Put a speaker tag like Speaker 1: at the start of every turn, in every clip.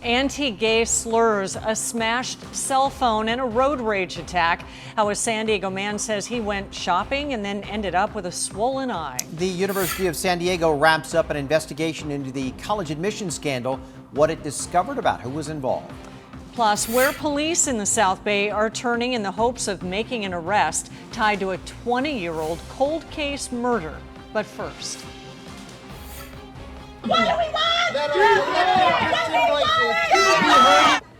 Speaker 1: Anti-gay slurs, a smashed cell phone, and a road rage attack. How a San Diego man says he went shopping and then ended up with a swollen eye.
Speaker 2: The University of San Diego wraps up an investigation into the college admission scandal, what it discovered about who was involved.
Speaker 1: Plus, where police in the South Bay are turning in the hopes of making an arrest tied to a 20-year-old cold case murder. But first.
Speaker 3: What do we want?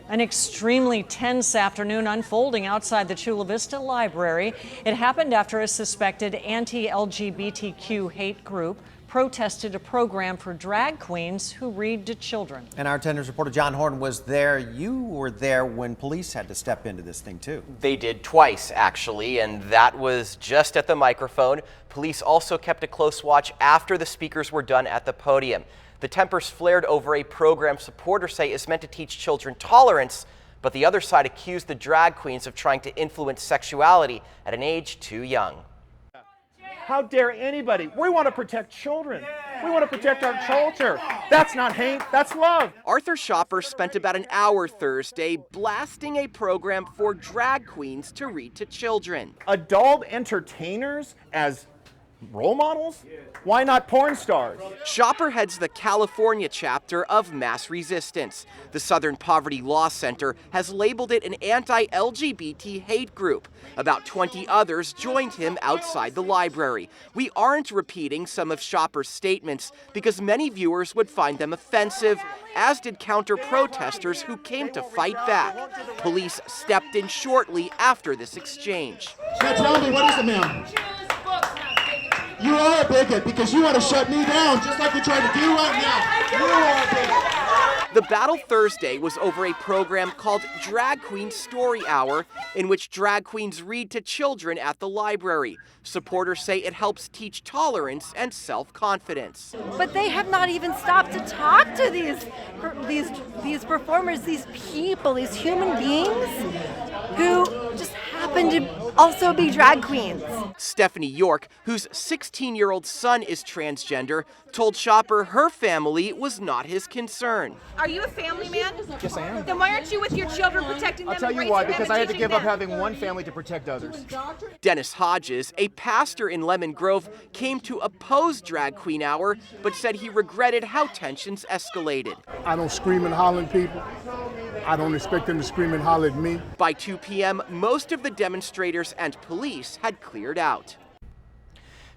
Speaker 1: An extremely tense afternoon unfolding outside the Chula Vista Library. It happened after a suspected anti-LGBTQ hate group protested a program for drag queens who read to children.
Speaker 2: And our 10 News reporter John Horn was there. You were there when police had to step into this thing too.
Speaker 4: They did twice, actually, and that was just at the microphone. Police also kept a close watch after the speakers were done at the podium. The tempers flared over a program supporters say is meant to teach children tolerance, but the other side accused the drag queens of trying to influence sexuality at an age too young.
Speaker 5: How dare anybody? We want to protect children. We want to protect our culture. That's not hate, that's love.
Speaker 4: Arthur Schopper spent about an hour Thursday blasting a program for drag queens to read to children.
Speaker 5: Adult entertainers as role models? Why not porn stars?
Speaker 4: Schopper heads the California chapter of Mass Resistance. The Southern Poverty Law Center has labeled it an anti-LGBT hate group. About 20 others joined him outside the library. We aren't repeating some of Schopper's statements because many viewers would find them offensive, as did counter-protesters who came to fight back. Police stepped in shortly after this exchange.
Speaker 3: So tell me, what is it, ma'am? You are a bigot because you want to shut me down just like you're trying to do right now. You are a bigot.
Speaker 4: The battle Thursday was over a program called Drag Queen Story Hour, in which drag queens read to children at the library. Supporters say it helps teach tolerance and self-confidence.
Speaker 6: But they have not even stopped to talk to these performers, these people, these human beings who just happen to also be drag queens.
Speaker 4: Stephanie York, whose 16-year-old son is transgender, told Schopper her family was not his concern.
Speaker 7: Are you a family man?
Speaker 5: Yes, I am.
Speaker 7: Then why aren't you with your children protecting them?
Speaker 5: I'll tell you why, because I had to give up having one family to protect others.
Speaker 4: Dennis Hodges, a pastor in Lemon Grove, came to oppose Drag Queen Hour, but said he regretted how tensions escalated.
Speaker 8: I don't scream and holler at people. I don't expect them to scream and holler at me.
Speaker 4: By 2 p.m., most of the demonstrators and police had cleared out.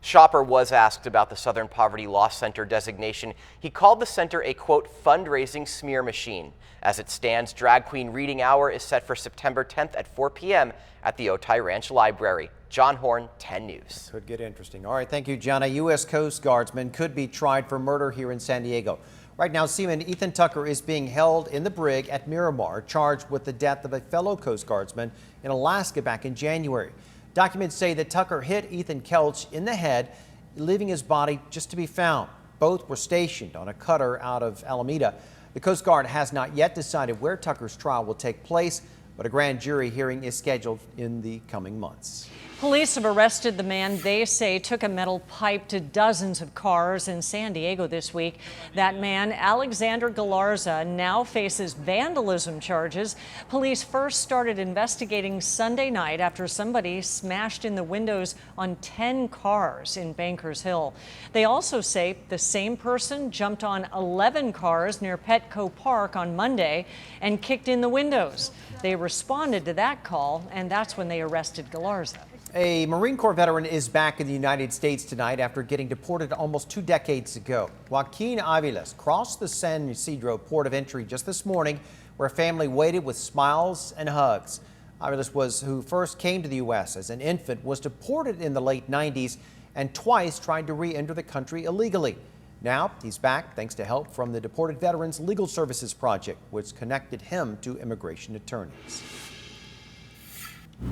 Speaker 4: Schopper was asked about the Southern Poverty Law Center designation. He called the center a, quote, fundraising smear machine. As it stands, Drag Queen Reading Hour is set for September 10th at 4 p.m. at the Otay Ranch Library. John Horn, 10 News.
Speaker 2: Could get interesting. All right, thank you, John. A U.S. Coast Guardsman could be tried for murder here in San Diego. Right now, Seaman Ethan Tucker is being held in the brig at Miramar, charged with the death of a fellow Coast Guardsman in Alaska back in January. Documents say that Tucker hit Ethan Kelch in the head, leaving his body just to be found. Both were stationed on a cutter out of Alameda. The Coast Guard has not yet decided where Tucker's trial will take place, but a grand jury hearing is scheduled in the coming months.
Speaker 1: Police have arrested the man they say took a metal pipe to dozens of cars in San Diego this week. That man, Alexander Galarza, now faces vandalism charges. Police first started investigating Sunday night after somebody smashed in the windows on 10 cars in Bankers Hill. They also say the same person jumped on 11 cars near Petco Park on Monday and kicked in the windows. They responded to that call, and that's when they arrested Galarza.
Speaker 2: A Marine Corps veteran is back in the United States tonight after getting deported almost 2 decades ago. Joaquin Aviles crossed the San Ysidro port of entry just this morning, where family waited with smiles and hugs. Aviles, who first came to the U.S. as an infant, was deported in the late 90s and twice tried to re-enter the country illegally. Now he's back thanks to help from the Deported Veterans Legal Services Project, which connected him to immigration attorneys.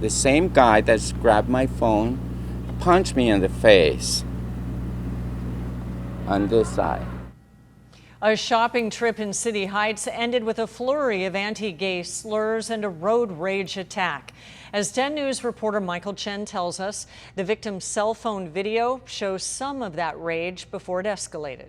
Speaker 9: The same guy that's grabbed my phone punched me in the face on this side.
Speaker 1: A shopping trip in City Heights ended with a flurry of anti-gay slurs and a road rage attack. As 10 News reporter Michael Chen tells us, the victim's cell phone video shows some of that rage before it escalated.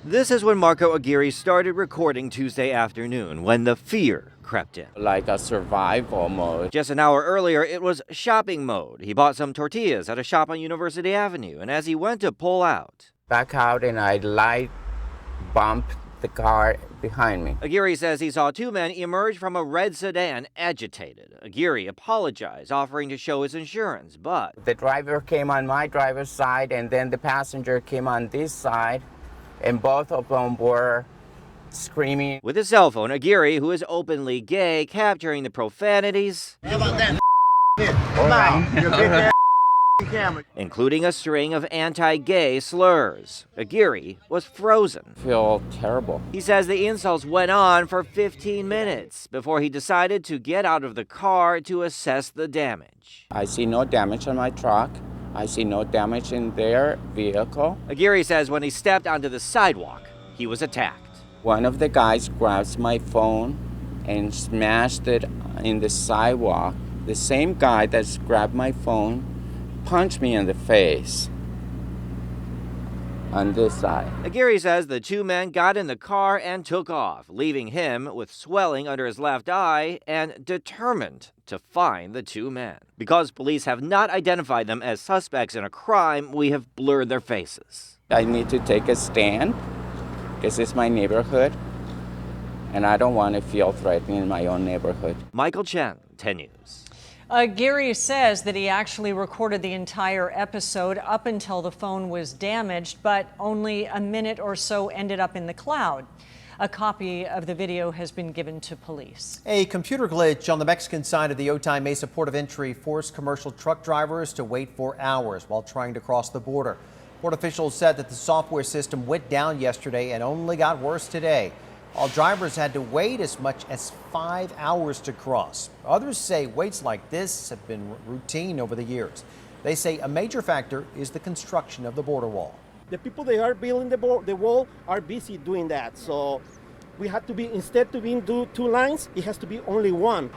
Speaker 10: This is when Marco Aguirre started recording Tuesday afternoon, when the fear crept in.
Speaker 9: Like a survival mode.
Speaker 10: Just an hour earlier, it was shopping mode. He bought some tortillas at a shop on University Avenue, and as he went to pull out,
Speaker 9: Back out and I light bumped the car behind me.
Speaker 10: Aguirre says he saw two men emerge from a red sedan, agitated. Aguirre apologized, offering to show his insurance, but
Speaker 9: The driver came on my driver's side and then the passenger came on this side, and both of them were screaming.
Speaker 10: with his cell phone, Aguirre, who is openly gay, capturing the profanities, including a string of anti-gay slurs. Aguirre was frozen.
Speaker 9: I feel terrible.
Speaker 10: He says the insults went on for 15 minutes before he decided to get out of the car to assess the damage.
Speaker 9: I see no damage on my truck. I see no damage in their vehicle.
Speaker 10: Aguirre says when he stepped onto the sidewalk, he was attacked.
Speaker 9: One of the guys grabs my phone and smashed it in the sidewalk. The same guy that's grabbed my phone punched me in the face on this side.
Speaker 10: Aguirre says the two men got in the car and took off, leaving him with swelling under his left eye and determined to find the two men. Because police have not identified them as suspects in a crime, we have blurred their faces.
Speaker 9: I need to take a stand. This is my neighborhood, and I don't want to feel threatened in my own neighborhood.
Speaker 10: Michael Chen, 10 News.
Speaker 1: Aguirre says that he actually recorded the entire episode up until the phone was damaged, but only a minute or so ended up in the cloud. A copy of the video has been given to police.
Speaker 2: A computer glitch on the Mexican side of the Otay Mesa port of entry forced commercial truck drivers to wait for hours while trying to cross the border. Port officials said that the software system went down yesterday and only got worse today. All drivers had to wait as much as 5 hours to cross. Others say waits like this have been routine over the years. They say a major factor is the construction of the border wall.
Speaker 5: The people that are building the wall are busy doing that. So we have to be, instead of being two lines, it has to be only one.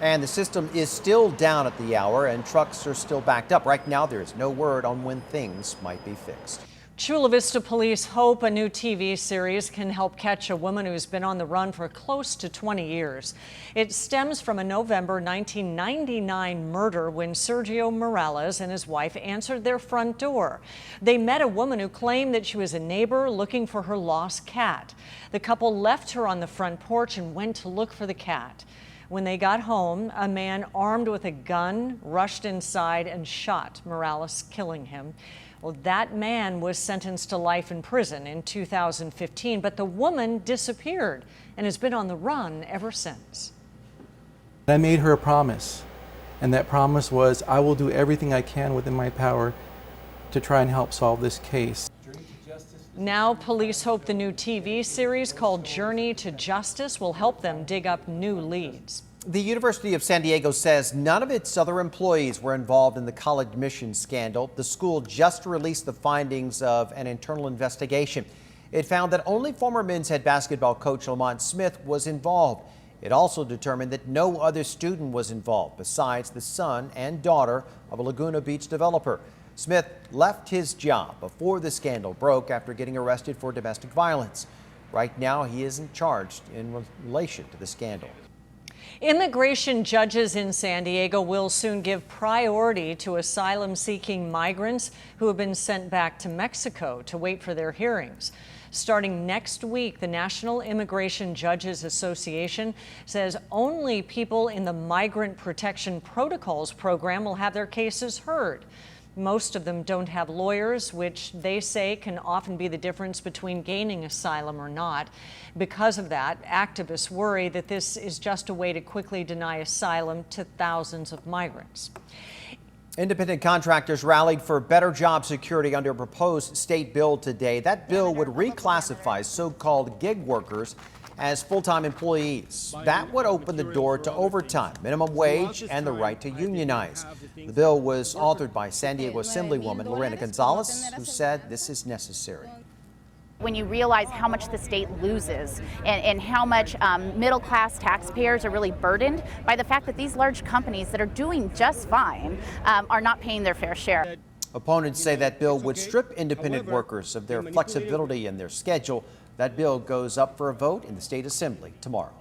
Speaker 2: And the system is still down at the hour and trucks are still backed up. Right now, there is no word on when things might be fixed.
Speaker 1: Chula Vista police hope a new TV series can help catch a woman who's been on the run for close to 20 years. It stems from a November 1999 murder when Sergio Morales and his wife answered their front door. They met a woman who claimed that she was a neighbor looking for her lost cat. The couple left her on the front porch and went to look for the cat. When they got home, a man armed with a gun rushed inside and shot Morales, killing him. Well, that man was sentenced to life in prison in 2015, but the woman disappeared and has been on the run ever since.
Speaker 11: I made her a promise, and that promise was I will do everything I can within my power to try and help solve this case.
Speaker 1: Now police hope the new TV series called Journey to Justice will help them dig up new leads.
Speaker 2: The University of San Diego says none of its other employees were involved in the college admissions scandal. The school just released the findings of an internal investigation. It found that only former men's head basketball coach Lamont Smith was involved. It also determined that no other student was involved besides the son and daughter of a Laguna Beach developer. Smith left his job before the scandal broke after getting arrested for domestic violence. Right now, he isn't charged in relation to the scandal.
Speaker 1: Immigration judges in San Diego will soon give priority to asylum-seeking migrants who have been sent back to Mexico to wait for their hearings. Starting next week, the National Immigration Judges Association says only people in the Migrant Protection Protocols program will have their cases heard. Most of them don't have lawyers, which they say can often be the difference between gaining asylum or not. Because of that, activists worry that this is just a way to quickly deny asylum to thousands of migrants.
Speaker 2: Independent contractors rallied for better job security under a proposed state bill today. That bill would reclassify so-called gig workers as full-time employees. That would open the door to overtime, minimum wage, and the right to unionize. The bill was authored by San Diego Assemblywoman Lorena Gonzalez, who said this is necessary.
Speaker 12: When you realize how much the state loses and how much middle-class taxpayers are really burdened by the fact that these large companies that are doing just fine are not paying their fair share.
Speaker 2: Opponents say that bill would strip independent workers of their flexibility in their schedule. That bill goes up for a vote in the state assembly tomorrow.